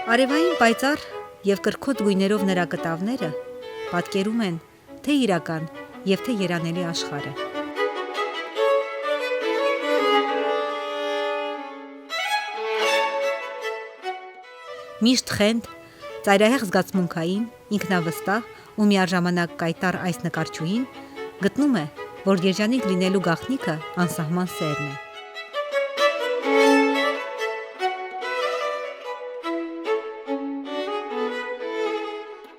Արևային պայծառ և կրքոտ գույներով նրա կտավները պատկերում են թե իրական և թե երանելի աշխարհը։ Միշտ խենթ, ծայրահեղ զգացմունքային, ինքնավստահ ու միաժամանակ կայտառ այս նկարչուհին գտնում է, որ երջանիկ լինելու գաղտնիքը անսահման սերն է։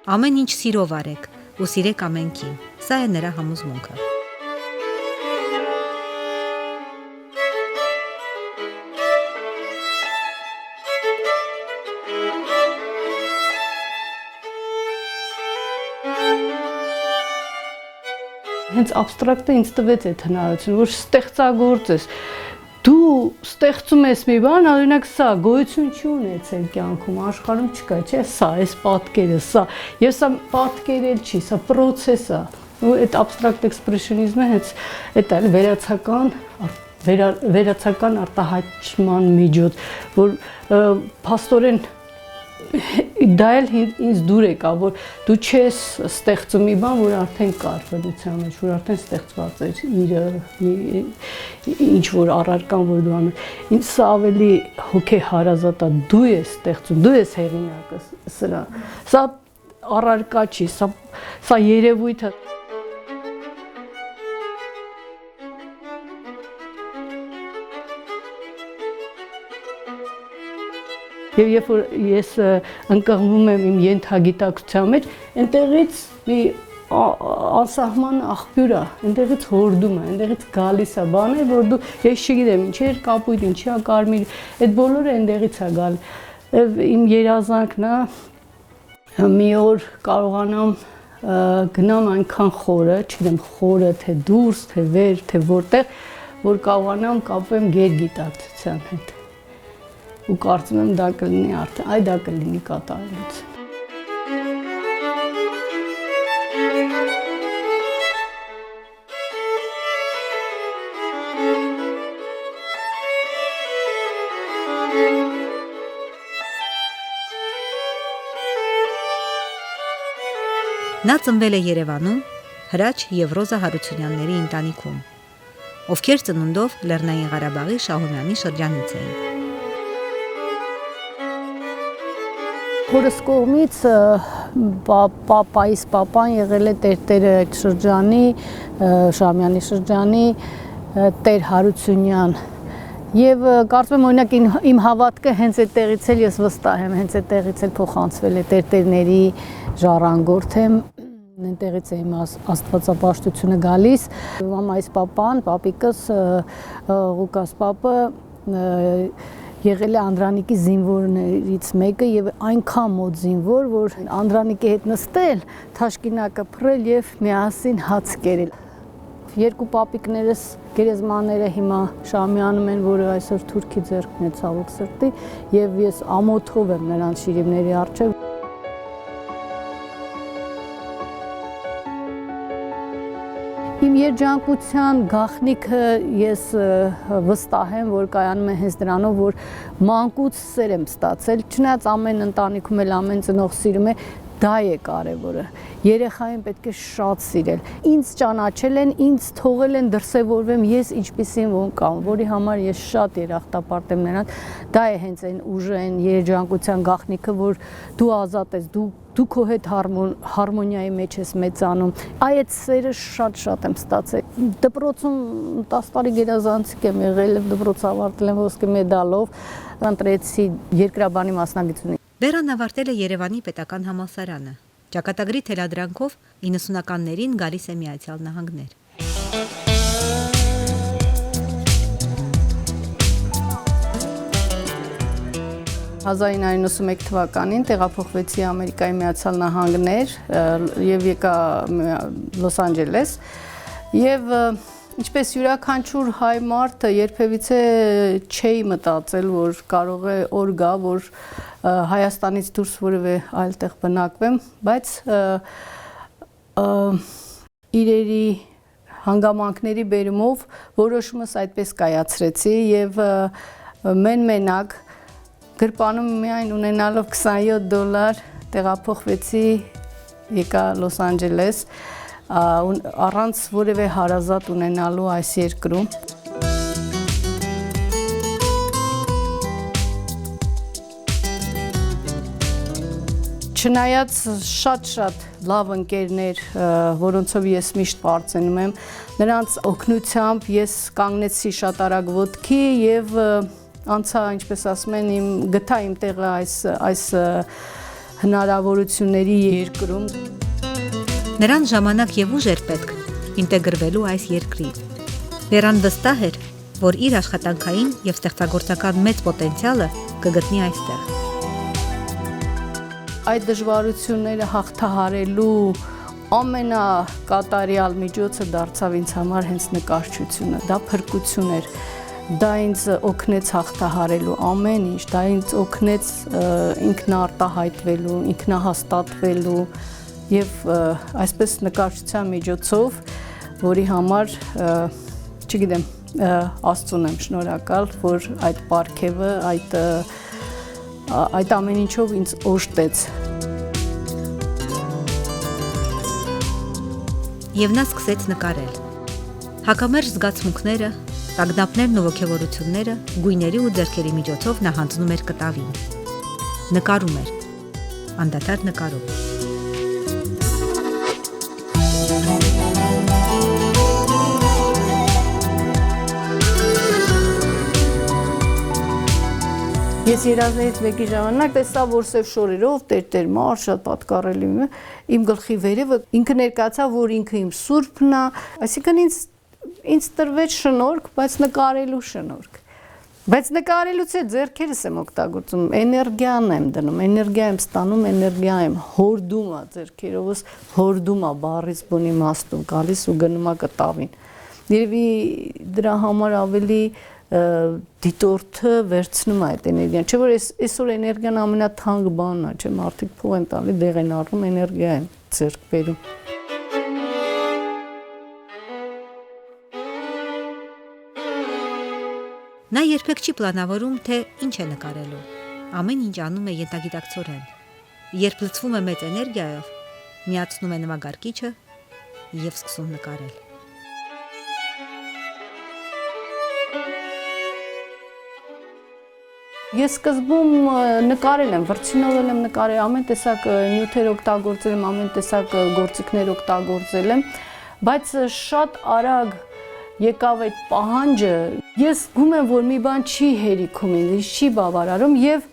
Ամեն ինչ սիրով արեք ու սիրեք ամենքին, սա է նրա համոզմունքը։ Հենց abstract-ը ինձ տվեց այդ հնարավորությունը, որ ստեղծագործ ես։ Դու ստեղծում ես մի բան, օրինակ սա գոյություն չի ունեցել կյանքում, աշխարհում չկա, չէ՞, սա, այս պատկերը, սա, եւ սա պատկերել չի, սա process է։ Ու այդ abstract expressionism-ը հենց այդ է վերացական արտահայտման միջոց, որ փաստորեն դա էլ ինձ դուր եկա, որ դու չես ստեղծում մի բան, որ արդեն կար բնության մեջ, որ արդեն ստեղծված էր ինչ որ առարկան, որ դու անում։ Ինձ սա ավելի հոգեհարազատ է, դու ես ստեղծում, դու ես հեղինակը սրա։ Սա առարկա չի, սա երևույթ է։ Եվ երբ որ ես ընկղմում եմ իմ ենթագիտակցության մեջ, այնտեղից մի անսահման աղբյուր է, այնտեղից հորդում է, այնտեղից գալիս է բաներ, որ դու ես չգիտեմ ինչի էր կապույտ, ինչի է կարմիր, այդ բոլորը այնտեղից է գալի։ Եվ իմ երազանքն է մի օր կարողանամ գնամ այնքան խորը, չգիտեմ խորը թե դուրս, թե վեր, թե որտեղ, որ կարողանամ կապեմ գերգիտակցության հետ։ Ու կարծում եմ դա կլինի արդեն, այ դա կլինի կատարելուց։ Նա ծնվել է Երևանում Հրաչ և Ռոզա Հարությունյանների ընտանիքում, ովքեր ծնունդով Լեռնային Ղարաբաղի Շահումյանի շրջանից էին։ Հորս կողմից պապայիս պապան եղել է տերտերը այդ շրջանի, Շահումյանի շրջանի, տեր Հարությունյան։ Եւ կարծում եմ օրինակ իմ հավատքը հենց այդտեղից էլ ես վստահ եմ, հենց այդտեղից էլ փոխանցվել է տերտերների ժառանգորդ եմ, այնտեղից է իմ աստվածապաշտությունը գալիս։ Մամայիս պապան, պապիկս Ղուկաս պապը եղել է Անդրանիկի զինվորներից մեկը եւ այնքան մոտ զինվոր, որ Անդրանիկի հետ նստել, թաշկինակը փռել եւ միասին հաց կերել։ Երկու պապիկներս գերեզմաները հիմա Շամյանում են, որը այսօր թուրքի ձեռքն է ցավոք սրտի, եւ ես ամոթով եմ նրանց շիրիմների առջեւ։ Իմ երջանկության գաղտնիքը ես վստահ եմ, որ կայանում է հենց դրանով, որ մանկուց սեր եմ ստացել, չնայած ամեն ընտանիքում էլ ամեն ծնող սիրում է, դա է կարևորը։ Երեխային պետք է շատ սիրել։ Ինձ ճանաչել են, ինձ թողել են դրսևորվեմ ես ինչպիսին ոն կամ, որի համար ես շատ երախտապարտ եմ նրանց։ Դա է հենց այն ուժը, այն երջանկության գաղտնիքը, որ դու ազատ ես, դու քո հետ հարմոնիայի մեջ ես մեծանում։ Այդ սերը շատ եմ ստացել։ Դպրոցում 10 տարի գերազանցիկ եմ եղել, դպրոց ավարտել եմ ոսկե մեդալով, ընտրեցի երկրաբանի մասնագիտություն։ Բերան ավարտել է Երևանի պետական համալսարանը։ Ճակատագրի թելադրանքով 90-ականներին գալիս է Միացյալ Նահանգներ։ 1991 թվականին տեղափոխվեցի Ամերիկայի Միացյալ Նահանգներ եւ եկա Լոս Անջելես եւ ինչպես յուրաքանչյուր հայ մարդը երբևիցե չէի մտածել, որ կարող է օր գա, որ Հայաստանից դուրս որևէ այլ տեղ բնակվեմ, բայց իրերի հանգամանքների բերումով որոշումս այդպես կայացրեցի եւ մենակ Գրպանում միայն ունենալով $27 տեղափոխվեցի եկա Լոս Անջելես առանց որևէ հարազատ ունենալու այս երկրում։ Չնայած շատ լավ ընկերներ, որոնցով ես միշտ պարծենում եմ, նրանց օգնությամբ ես կանգնեցի շատ արագ ոտքի եւ անցա, ինչպես ասում են, գտա իմ տեղը այս հնարավորությունների երկրում։ Նրան ժամանակ եւ ուժ էր պետք ինտեգրվելու այս երկրի։ Լերան վստահ էր, որ իր աշխատանքային եւ ստեղծագործական մեծ պոտենցիալը կգտնի այստեղ։ Այդ դժվարությունները հաղթահարելու ամենակատարյալ միջոցը դարձավ ինձ համար հենց նկարչությունը, դա փրկություն էր, դա ինձ օգնեց հաղթահարելու ամեն ինչ, դա ինձ օգնեց ինքնարտահայտվելու, ինքնահաստատվելու եւ այսպես նկարչության միջոցով, որի համար, չգիտեմ, Աստծուն եմ շնորհակալ, որ այդ պարգևը, այդ ամեն ինչով ինձ օժտեց։ Եվ նա սկսեց նկարել։ Հակամերձ զգացմունքները, տագնապներն ու ոգևորությունները գույների ու ձեռքերի միջոցով նա հանձնում էր կտավին։ Նկարում էր, անդադար նկարում։ Ես երազներից մեկի ժամանակ տեսա, որ սև շորերով տեր մար շատ պատկառելի իմ գլխի վերևը ինքը ներկայացավ, որ ինքը իմ սուրբն է, այսինքն ինձ տրվեց շնորհք, բայց նկարելու շնորհք։ Բայց նկարելուց է ձեռքերս եմ օգտագործում, էներգիան եմ դնում, էներգիա եմ ստանում, էներգիա եմ հորդում է ձեռքերովս, հորդում է բառից բուն իմաստով, գալիս ու գնում է կտավին։ Երևի դրա համար ավելի դիտորդը վերցնում է այդ էներգիան, չէ՞ որ այսօր էներգիան ամենաթանկ բանն է, չէ՞, մարդիկ փող են տալի, դեղ են առնում, էներգիա են ձեռք բերում։ Նա երբեք չի պլանավորում, թե ինչ է նկարելու։ Ամեն ինչ անում է ենթագիտակցորեն։ Երբ լցվում է մեծ էներգիայով, միացնում է նվագարկիչը եւ սկսում նկարել։ Ես սկզբում նկարել եմ, վրձինով եմ նկարել, ամեն տեսակ նյութեր օգտագործել եմ, ամեն տեսակ գործիքներ օգտագործել եմ, բայց շատ արագ եկավ այդ պահանջը, ես զգում եմ, որ մի բան չի հերիքում ինձ, չի բավարարում եւ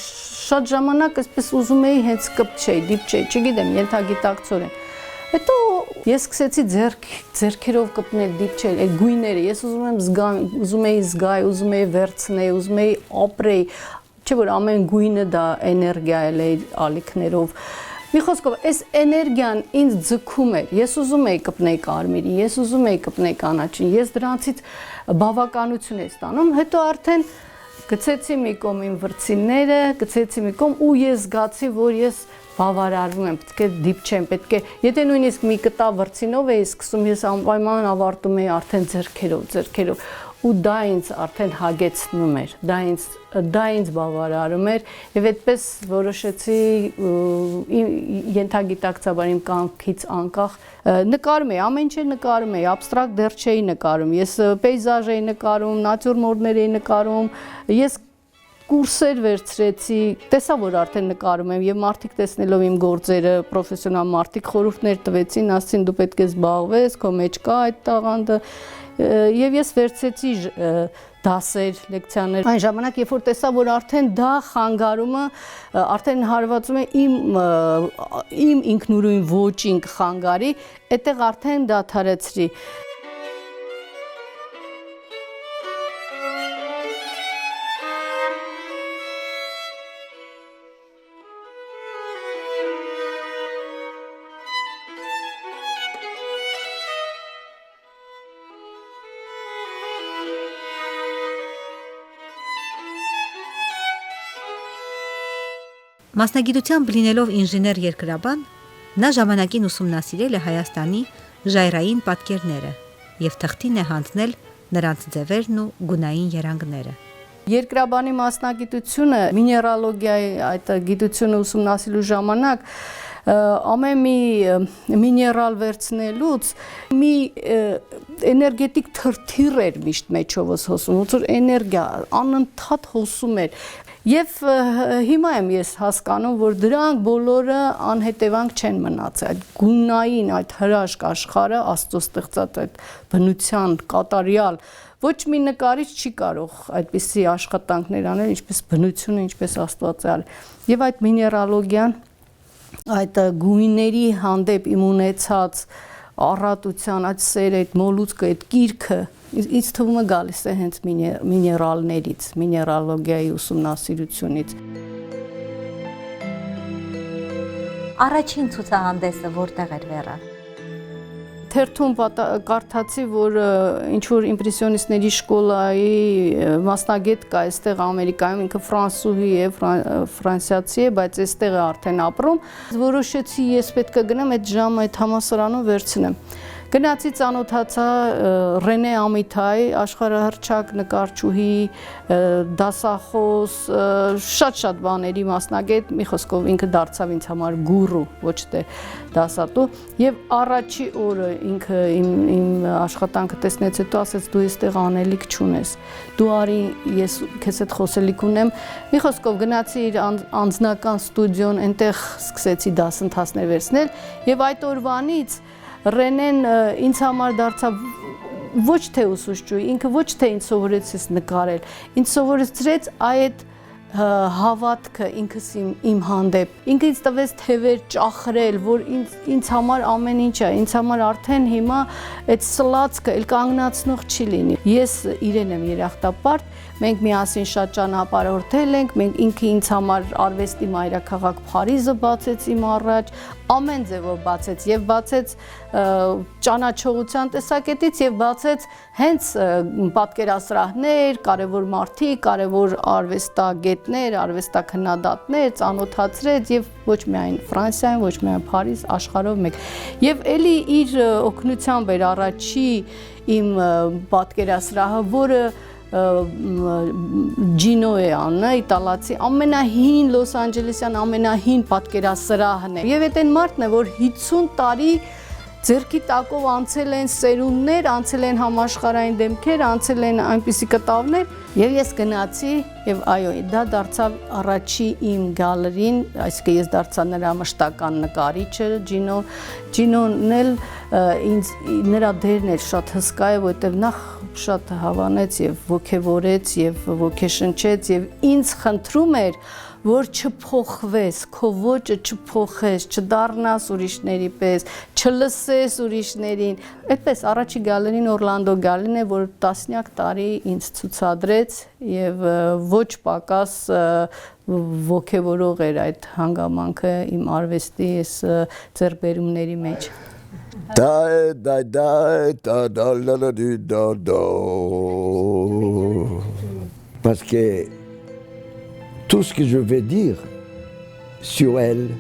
շատ ժամանակ այսպես ուզում էի հենց կպչեի, դիպչեի, չգիտեմ, ենթագիտակցորեն։ Հետո ես սկսեցի ձեռքերով կպնել, դիպչել, այդ գույները, ես ուզում էի զգալ, ուզում էի վերցնել, ուզում էի ապրել, չէ՞ որ ամեն գույնը դա էներգիա է ալիքներով։ Մի խոսքով, այս էներգիան ինձ ձգում էր, ես ուզում էի կպնել կարմիրին, ես ուզում էի կպնել կանաչին, ես դրանցից բավականություն էի ստանում, հետո արդեն գցեցի մի կողմ իմ վրձինները, գցեցի մի կողմ ու ես զգացի, որ ես բավարարվում եմ, պետք է դիպչեմ, պետք է, եթե նույնիսկ մի կտավ վրձինով էի սկսում, ես անպայման ավարտում էի արդեն ձեռքերով, ու դա ինձ արդեն հագեցնում էր, դա ինձ բավարարում էր, եւ այդպես որոշեցի ենթագիտակցաբար իմ կամքից անկախ նկարում էի, ամեն ինչ նկարում էի, абստրակտ դեռ չէի նկարում, ես պեյզաժ էի նկարում, նատյուրմորտներ էի նկարում, ես կուրսեր վերցրեցի, տեսա, որ արդեն նկարում եմ եւ մարդիկ տեսնելով իմ գործերը, պրոֆեսիոնալ մարդիկ խորհուրդներ տվեցին, ասեցին դու պետք է զբաղվես, քո մեջ կա այդ տաղանդը եւ ես վերցրեցի դասեր, լեկցիաներ։ Այն ժամանակ, երբ որ տեսա, որ արդեն դա խանգարումը արդեն հարվածում է իմ ինքնուրույն ոճին կխանգարի, այդտեղ արդեն դադարեցրի։ Մասնագիտությամբ լինելով ինժեներ երկրաբան, նա ժամանակին ուսումնասիրել է Հայաստանի ժայռային պատկերները եւ թղթին է հանձնել նրանց ձևերն ու գունային երանգները։ Երկրաբանի մասնագիտությունը, միներալոգիայի այդ գիտությունը ուսումնասիրելու ժամանակ ամեն մի միներալ վերցնելուց մի էներգետիկ թրթիռ էր միշտ մեջովս հոսում, ոնց որ էներգիա անընդհատ հոսում էր։ Եվ հիմա եմ ես հասկանում, որ դրանք բոլորը անհետևանք չեն մնացել, այդ գունային, այդ հրաշք աշխարհը Աստծո ստեղծած այդ բնության կատարյալ ոչ մի նկարիչ չի կարող այդպիսի աշխատանքներ անել, ինչպես բնությունը, ինչպես Աստվածը։ Եվ այդ միներալոգիան, այդ գույների հանդեպ իմ ունեցած առատության, այդ սերը, այդ մոլուցքը, այդ կիրքը ինձ թվում է գալիս է հենց միներալներից, միներալոգիայի ուսումնասիրությունից։ Առաջին ցուցահանդեսը որտեղ էր Վերա։ Թերթում կարդացի, որ ինչ-որ իմպրեսիոնիստների շկոլայի մասնագետ կա այստեղ Ամերիկայում, ինքը ֆրանսուհի է, ֆրանսիացի է, բայց այստեղ է արդեն ապրում։ Որոշեցի ես պետք է գնամ այդ ժամը այդ համալսարանում վերցնեմ։ Գնացի ծանոթացա Ռենե Ամիթայ, աշխարհահռչակ նկարչուհի, դասախոս, շատ բաների մասնագետ, մի խոսքով ինքը դարձավ ինձ համար գուրու, ոչ թե դասատու, եւ առաջի օրը ինքը իմ աշխատանքը տեսնեց հետո ասեց դու այստեղ անելիք չունես։ Դու արի ես քեզ հետ խոսելիք ունեմ։ Մի խոսքով գնացի իր անձնական ստուդիոն, այնտեղ սկսեցի դասընթացներ վերցնել եւ այդ օրվանից Ռենեն ինձ համար դարձավ ոչ թե ուսուցչուհի, ինքը ոչ թե ինձ սովորեցրեց նկարել, ինձ սովորեցրեց այդ հավատքը ինքս իմ հանդեպ, ինքը ինձ տվեց թևեր ճախրել, որ ինձ համար ամեն ինչ է, ինձ համար արդեն հիմա այդ սլացքը էլ կանգնացնող չի լինի։ Ես իրեն եմ երախտապարտ, մենք միասին շատ ճանապարհորդել ենք, մենք ինքը ինձ համար արվեստի մայրաքաղաք Փարիզը բացեց իմ առաջ, ամեն ձևով բացեց եւ բացեց ճանաչողության տեսակետից եւ բացեց հենց պատկերասրահներ, կարևոր մարդիկ, կարևոր արվեստագետներ, արվեստաքննադատներ ծանոթացրեց եւ ոչ միայն Ֆրանսիայում, ոչ միայն Փարիզ, աշխարհով մեկ։ Եվ ելի իր օգնությամբ էր առաջի իմ պատկերասրահը, որը Ջինո է աննա, իտալացի, ամենահին Լոս Անջելեսյան ամենահին պատկերասրահն է։ Եվ այդ այն մարդն է, որ 50 տարի ձեռքի տակով անցել են սերունդներ, անցել են համաշխարհային դեմքեր, անցել են այնպիսի կտավներ, եւ ես գնացի եւ այո, դա դարձավ առաջի իմ գալերին, այսինքն ես դարձա նրա մշտական նկարիչը, Ջինոն էլ ինձ նրա դերն էր շատ հսկա է, որովհետեւ նախ շատ հավանեց եւ ոգևորեց եւ ոգեշնչեց եւ ինձ խնդրում էր որ չփոխվես, քո ոճը չփոխես, չդառնաս ուրիշների պես, չլսես ուրիշներին։ Այդպես առաջի գալերին Օրլանդո Գալին է, որ տասնյակ տարի ինձ ցուցադրեց եւ ոչ պակաս ոգևորող էր այդ հանգամանքը իմ արվեստի այս ձեռբերումների մեջ։ Parce que tout ce que je vais dire sur elle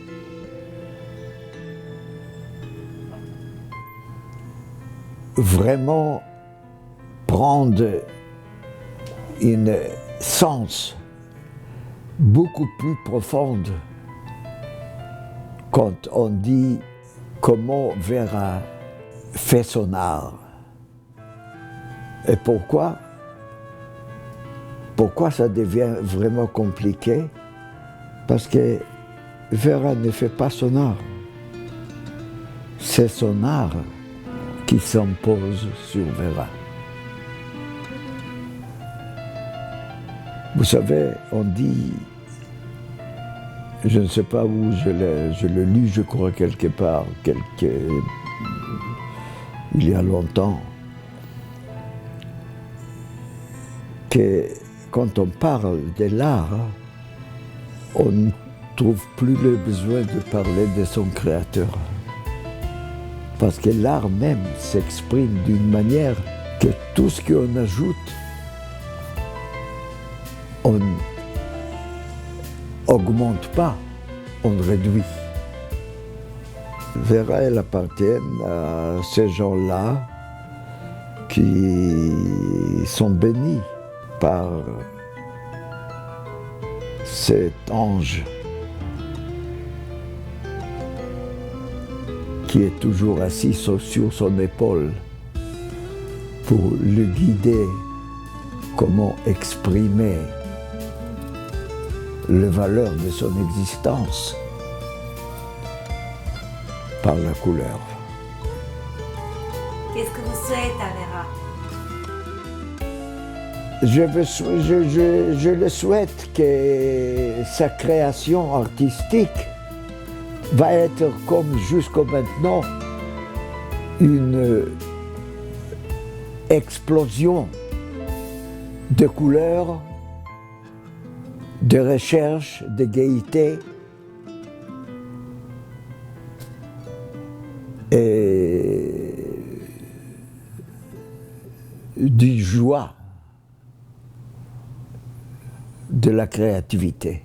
vraiment prendre un sens beaucoup plus profond quand on dit comment Vera fait son art. Et pourquoi? Pourquoi ça devient vraiment compliqué? Parce que Vera ne fait pas son art. C'est son art qui s'impose sur Vera. Vous savez, on dit, je ne sais pas où je l'ai lu, je crois quelque part, il y a longtemps, que quand on parle de l'art, on ne trouve plus le besoin de parler de son créateur. Parce que l'art même s'exprime d'une manière que tout ce qu'on ajoute, on n'augmente pas, on réduit. Vera, elle appartient à ces gens-là qui sont bénis par cet ange qui est toujours assis sur son épaule pour le guider comment exprimer les valeurs de son existence par la couleur. Qu'est-ce que vous souhaitez à Vera? Je le souhaite que sa création artistique va être comme jusqu'à maintenant une explosion de couleurs, de recherche, de gaieté et de joie de la créativité.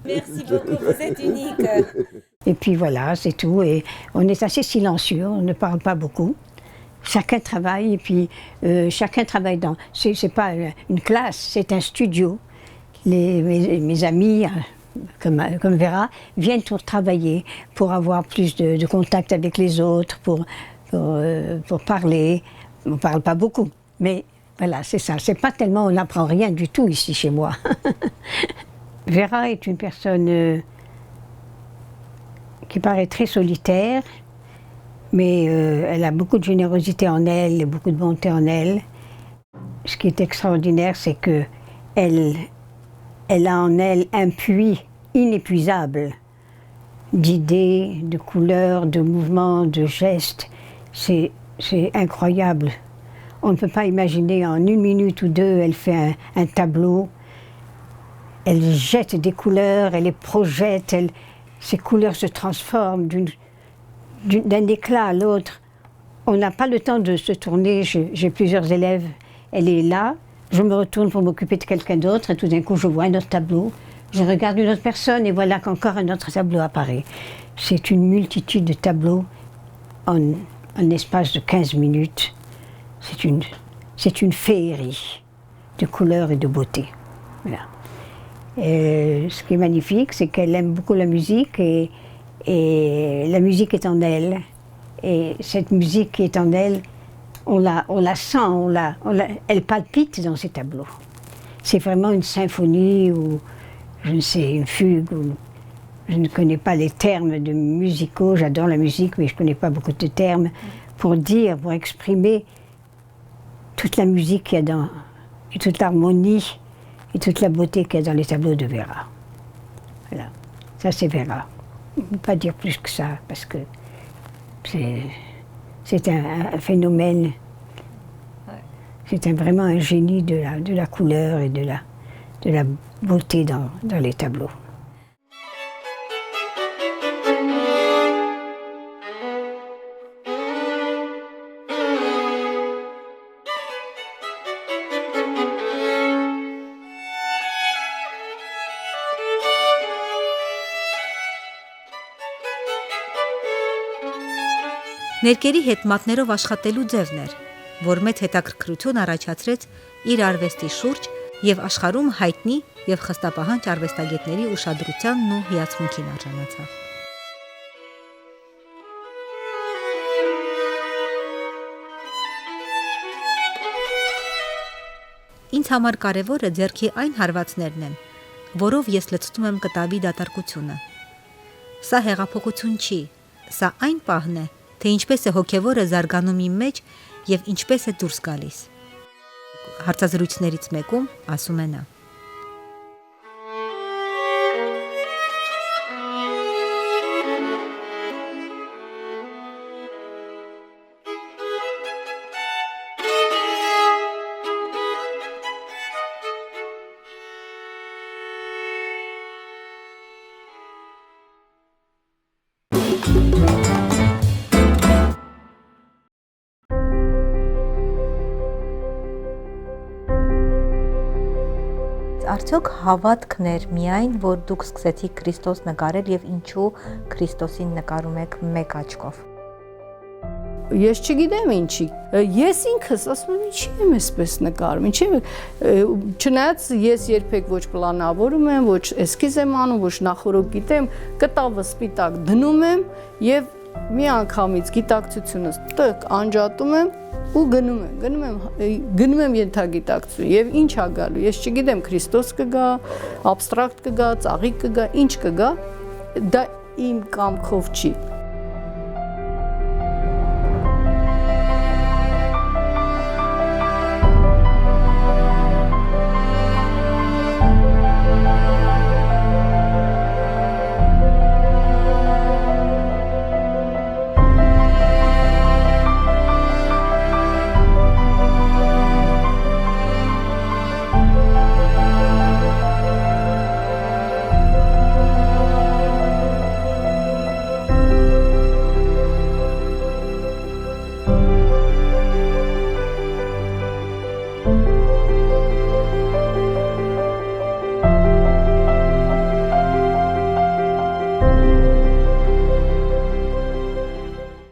Merci beaucoup, vous êtes unique. Et puis voilà, c'est tout. Et on est assez silencieux, on ne parle pas beaucoup. Chacun travaille et puis chacun travaille dans... C'est pas une classe, c'est un studio. Mes amis, comme Vera, viennent pour travailler, pour avoir plus de contact avec les autres, pour parler. On ne parle pas beaucoup, mais voilà, c'est ça. C'est pas tellement, on n'apprend rien du tout ici chez moi. Vera est une personne qui paraît très solitaire, mais elle a beaucoup de générosité en elle, et beaucoup de bonté en elle. Ce qui est extraordinaire, c'est que elle a en elle un puits inépuisable d'idées, de couleurs, de mouvements, de gestes. C'est incroyable. On ne peut pas imaginer en 1 minute ou 2, elle fait un tableau. Elle jette des couleurs, elle les projette, ces couleurs se transforment d'un éclat à l'autre. On n'a pas le temps de se tourner, j'ai plusieurs élèves, elle est là, je me retourne pour m'occuper de quelqu'un d'autre et tout d'un coup je vois un autre tableau, je regarde une autre personne et voilà qu'encore un autre tableau apparaît. C'est une multitude de tableaux en espace de 15 minutes. C'est une féerie de couleurs et de beauté. Voilà. Et ce qui est magnifique, c'est qu'elle aime beaucoup la musique et la musique est en elle. Et cette musique qui est en elle, on la sent, elle palpite dans ces tableaux. C'est vraiment une symphonie ou, je ne sais, une fugue. Je ne connais pas les termes de musicaux, j'adore la musique, mais je ne connais pas beaucoup de termes pour dire, pour exprimer toute la musique qu'il y a dans, et toute l'harmonie et toute la beauté qu'il y a dans les tableaux de Vera. Voilà, ça c'est Vera. On ne peut pas dire plus que ça, parce que c'est un phénomène, c'est vraiment un génie de la couleur et de la beauté dans les tableaux. Ներկերի հետ մատներով աշխատելու ձևն էր, որ մեծ հետաքրքրություն առաջացրեց իր արվեստի շուրջ եւ աշխարհում հայտնի եւ խստապահանջ արվեստագետների ուշադրությանն ու հիացմունքին արժանացավ։ Ինձ համար կարևորը ձեռքի այն հարվածներն են, որով ես լցնում եմ կտավի դատարկությունը։ Սա հեղափոխություն չի, սա այն պահն է, թե ինչպես է հոգևորը զարգանում իմ մեջ եւ ինչպես է դուրս գալիս։ Հարցազրույցներից մեկում ասում է նա. Արդյոք հավատքն էր միայն, որ դուք սկսեցիք Քրիստոս նկարել եւ ինչու Քրիստոսին նկարում եք մեկ աչքով։ ես չգիտեմ ինչի։ Ես ինքս ասում եմ ինչի եմ այսպես նկարում, ինչի եմ չնայած ես երբեք ոչ պլանավորում եմ, ոչ էսքիզ եմ անում, ոչ նախորդ գիտեմ, կտավը սպիտակ դնում եմ եւ մի անգամից գիտակցությունս տկ անջատում եմ ու գնում եմ ենթագիտակցություն եւ ինչ ա գալու ես չգիտեմ Քրիստոս կգա, աբստրակտ կգա, ծաղիկ կգա, ինչ կգա, դա իմ կամքով չի։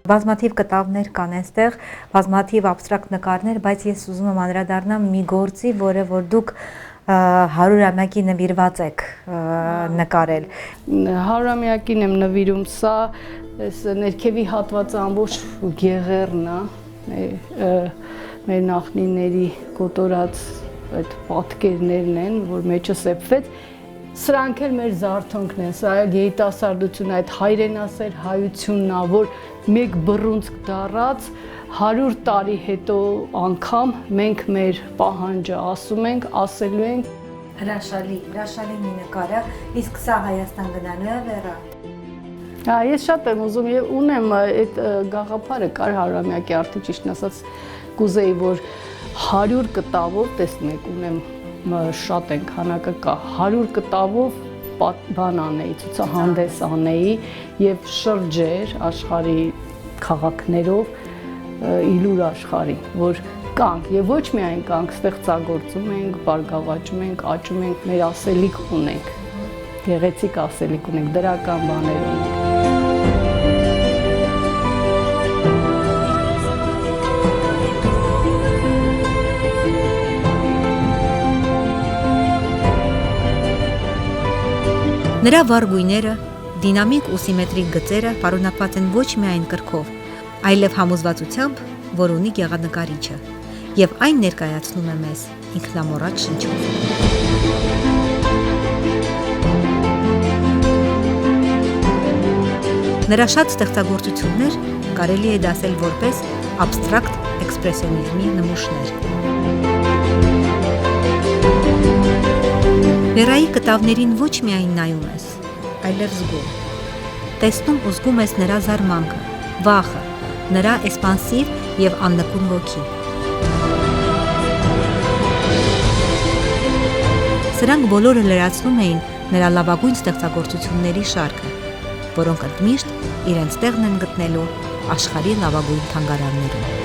Բազմաթիվ կտավներ կան այստեղ, բազմաթիվ աբստրակտ նկարներ, բայց ես ուզում եմ անդրադառնամ մի գործի, որը որ դուք 100-ամյակի նվիրված եք նկարել։ 100-ամյակին եմ նվիրում սա, այս ներքևի հատվածը ամբողջ գեղերն է, մեր նախնիների կոտորած այդ պատկերներն են, որ մեջը սեպվեց։ Սրանք էլ մեր զարթոնքն են, սա երիտասարդություն, այդ հայրենասեր հայությունն է, որ մեկ բռունցք դառած 100 տարի հետո անգամ մենք մեր պահանջը ասում ենք, ասելու ենք։ Հրաշալի մի նկար է, իսկ սա Հայաստան գնալու է վերա։ Ես շատ եմ ուզում եւ ունեմ այդ գաղափարը կար 100-ամյակի արդի ճիշտ ասած կուզեի, որ 100 կտավով, տեսնեք, ունեմ շատ են քանակը կա 100 կտավով բան անեի, ցուցահանդես անեի եւ շրջեր աշխարհի քաղաքներով իլուր աշխարհի, որ կանք եւ ոչ միայն կանք, ստեղծագործում ենք, բարգավաճում ենք, աճում ենք, մեր ասելիք ունենք, գեղեցիկ ասելիք ունենք, դրական բաներ ունենք։ Նրա վառ գույները, դինամիկ ու սիմետրիկ գծերը պարունակված են ոչ միայն կրքով, այլև համոզվածությամբ, որ ունի գեղանկարիչը, եւ այն ներկայացնում է մեզ ինքնամոռատ շնչով։ Նրա շատ ստեղծագործություններ կարելի է դասել որպես աբստրակտ էքսպրեսիոնիզմի նմուշներ։ Վերայի կտավներին ոչ միայն նայում ես, այլև զգում։ Տեսնում ու զգում ես նրա զարմանքը, վախը, նրա էսպանսիվ եւ աննկուն ոգի։ Սրանք բոլորը լրացնում էին նրա լավագույն ստեղծագործությունների շարքը, որոնք ընդմիշտ իրենց տեղն են գտնելու աշխարհի լավագույն թանգարաններում։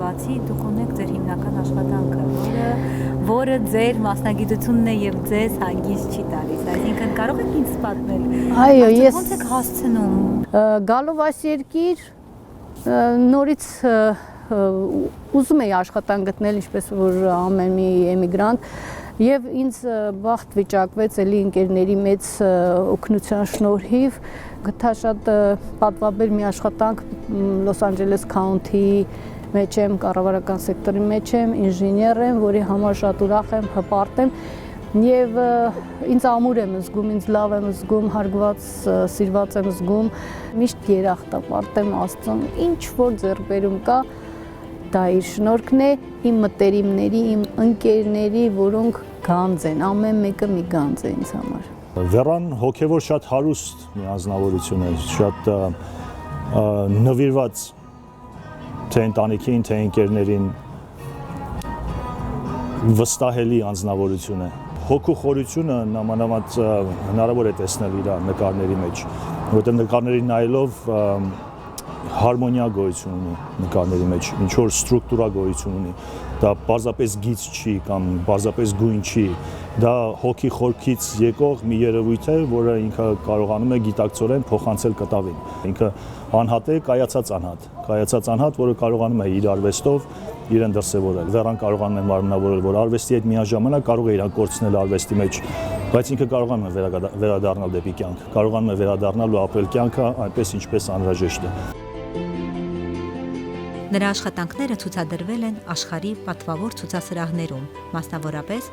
Բացի դուք ունեք ձեր հիմնական աշխատանքը, որը ձեր մասնագիտությունն է եւ ձեզ հանգիստ չի տալիս, այսինքն կարող եք ինձ պատմել։ Այո, ես ո՞նց եք հասցնում։ Գալով այս երկիր նորից ուզում էի աշխատանք գտնել, ինչպես որ ամեն մի էմիգրանտ, եւ ինձ բախտ վիճակվեց էլի ընկերների մեծ օգնության շնորհիվ գտա շատ պատվաբեր մի աշխատանք Լոս Անջելես քաունթիի մեջ եմ, կառավարական սեկտորի մեջ եմ, ինժեներ եմ, որի համար շատ ուրախ եմ, հպարտ եմ եւ ինձ ամուր եմ զգում, ինձ լավ եմ զգում, հարգված, սիրված եմ զգում, միշտ երախտապարտ եմ Աստծուն, ինչ որ ձեռքբերում կա, դա իր շնորհքն է, իմ մտերիմների, իմ ընկերների, որոնք գանձ են, ամեն մեկը մի գանձ է ինձ համար։ Վերան հոգեվոր շատ հարուստ մի անձնավորություն է, շատ նվիրված թե ընտանիքին, թե ընկերներին, վստահելի անձնավորություն է։ Հոգու խորությունը նամանավանդ հնարավոր է տեսնել իր նկարների մեջ, որովհետև նկարների նայելով հարմոնիա գոյություն ունի նկարների մեջ, ինչ որ ստրուկտուրա գոյություն ունի, դա պարզապես գիծ չի կամ պարզապես գույն չի, դա հոգի խորքից եկող մի երևույթ է, որը ինքը կարողանում է գիտակցորեն փոխանցել կտավին։ Ինքը անհատ է, կայացած անհատ, որը կարողանում է իր արվեստով իրեն դրսևորել։ Վերան կարողանում է մարմնավորել, որ արվեստի հետ միաժամանակ կարող է իրան կորցնել արվեստի մեջ, բայց ինքը կարողանում է վերադառնալ դեպի կյանք, կարողանում է վերադառնալ ու ապրել կյանքը այնպես, ինչպես անհրաժեշտ է։ Նրա աշխատանքները ցուցադրվել են աշխարհի պատվավոր ցուցասրահներում, մասնավորապես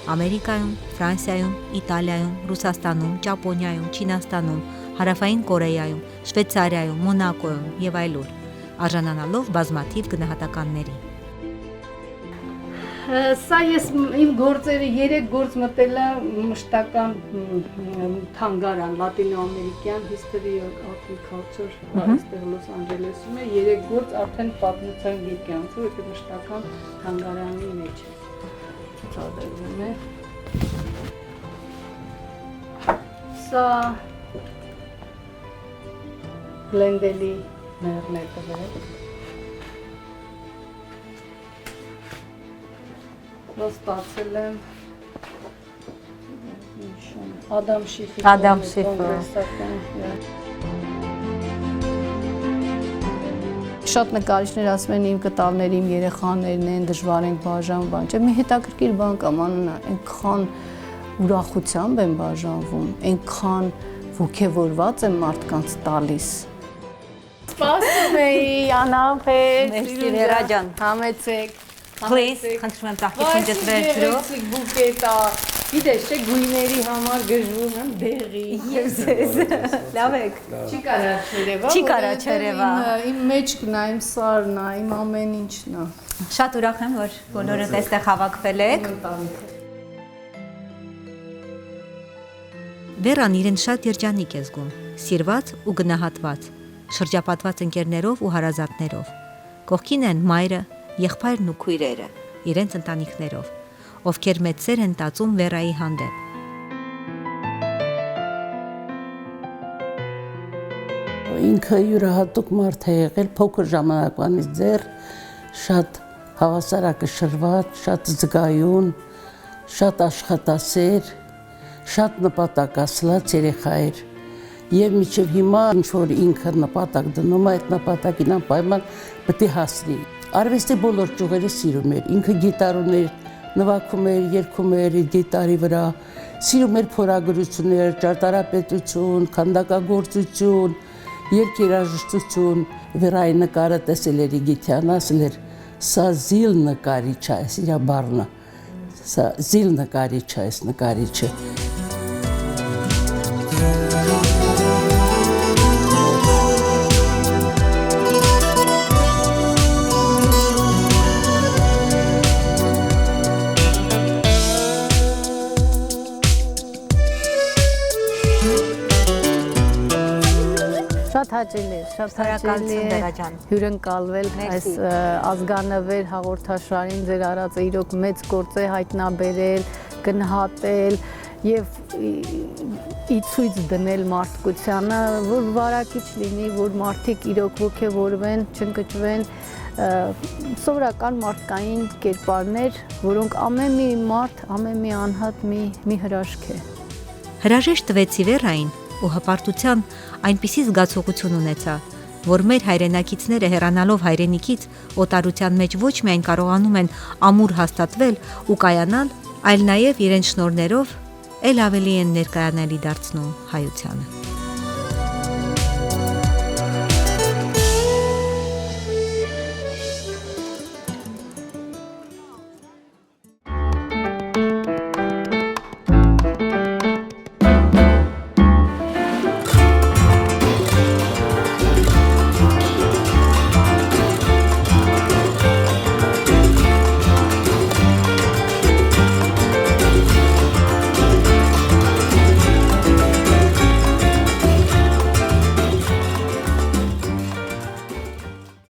Ամերիկայում, Ֆրանսիայում, Իտալիայում, Ռուսաստանում, Ճապոնիայում, Չինաստանում, Հարավային Կորեայում, Շվեյցարիայում, Մոնակոյում եւ այլուր, արժանանալով բազմաթիվ գնահատականների։ Սա ես իմ գործերը 3 գործ մտել եմ մշտական թանգարան Լատինոամերիկյան History of Art and Culture, այստեղ Լոս Անջելեսում է, 3 գործ արդեն պատմության գիտկյանցը, որը մշտական թանգարանի մեջ է ցուցադրվում է։ Սա Գլենդելի մերներ տվել։ Ստացել եմ Ադամ Շիֆեր։ Շատ նկարիչներ ասում են իմ կտավները իմ երեխաներն են, դժվար ենք բաժանվում, բան չէ, մի հետաքրքիր բան կա, մանանա, այնքան ուրախությամբ են բաժանվում, այնքան ոգևորված են մարդկանց տալիս։ Սպասում էի, անամպեր, Մերսի Վերա ջան։ Համեցեք։ Please, խնդրում եմ ծաղկեցինջս վերցրու։ Բուկետա, գիտես չէ, գույների համար գժվում եմ դեղի։ Լավ եք։ Չի կարա չերևա։ Չի կարա չերևա։ Իմ մեջքն է, իմ սարն է, իմ ամեն ինչն է։ Շատ ուրախ եմ, որ բոլորդ այստեղ հավաքվել եք։ Վերան իրեն շատ երջանիկ է զգում, սիրված ու գնահատված, շրջապատված ընկերներով ու հարազատներով։ Կողքին են մայրը, եղբայրն ու քույրերը, իրենց ընտանիքներով, ովքեր մեծ սեր են տածում Վերայի հանդեպ։ Ինքը յուրահատուկ մարդ է եղել, փոքր ժամանակվանից դեռ շատ հավասարակշռված, շատ զգայուն, շատ աշխատասեր, շատ նպատակասլաց երեխա էր։ Եվ մինչև հիմա ինչ որ ինքը նպատակ դնում է, այդ նպատակին անպայման պետք է հասնի։ Արվեստի բոլոր ճյուղերը սիրում էր, ինքը գիտար ուներ, նվագում էր, երգում էր գիտարի վրա, սիրում էր փորագրություններ, ճարտարապետություն, քանդակագործություն, երգերաժշտություն, Վերայի նկարը տեսել էր Իգիթյանը, ասել էր, սա զիլ նկարիչ է, իր բառն է, սա զիլ նկարիչ է, այս նկարիչը։ Շատ հաճելի է հյուրընկալվել այս ազգանվեր հաղորդաշարին, ձեր արածը իրոք մեծ գործ է հայտնաբերել, գնահատել եւ ի ցույց դնել մարդկությանը, որ վարակիչ լինի, որ մարդիկ իրոք ոգևորվեն, չընկճվեն, սովորական մարդկային կերպարներ, որոնք ամեն մի մարդ, ամեն մի անհատ մի հրաշք է։ Հրաժեշտ տվեցի Վերային ու հպարտության այնպիսի զգացողություն ունեցա, որ մեր հայրենակիցները հեռանալով հայրենիքից օտարության մեջ ոչ միայն կարողանում են ամուր հաստատվել ու կայանալ, այլ նաև իրենց շնորհներով էլ ավելի են ներկայանալի դարձնում հայությանը։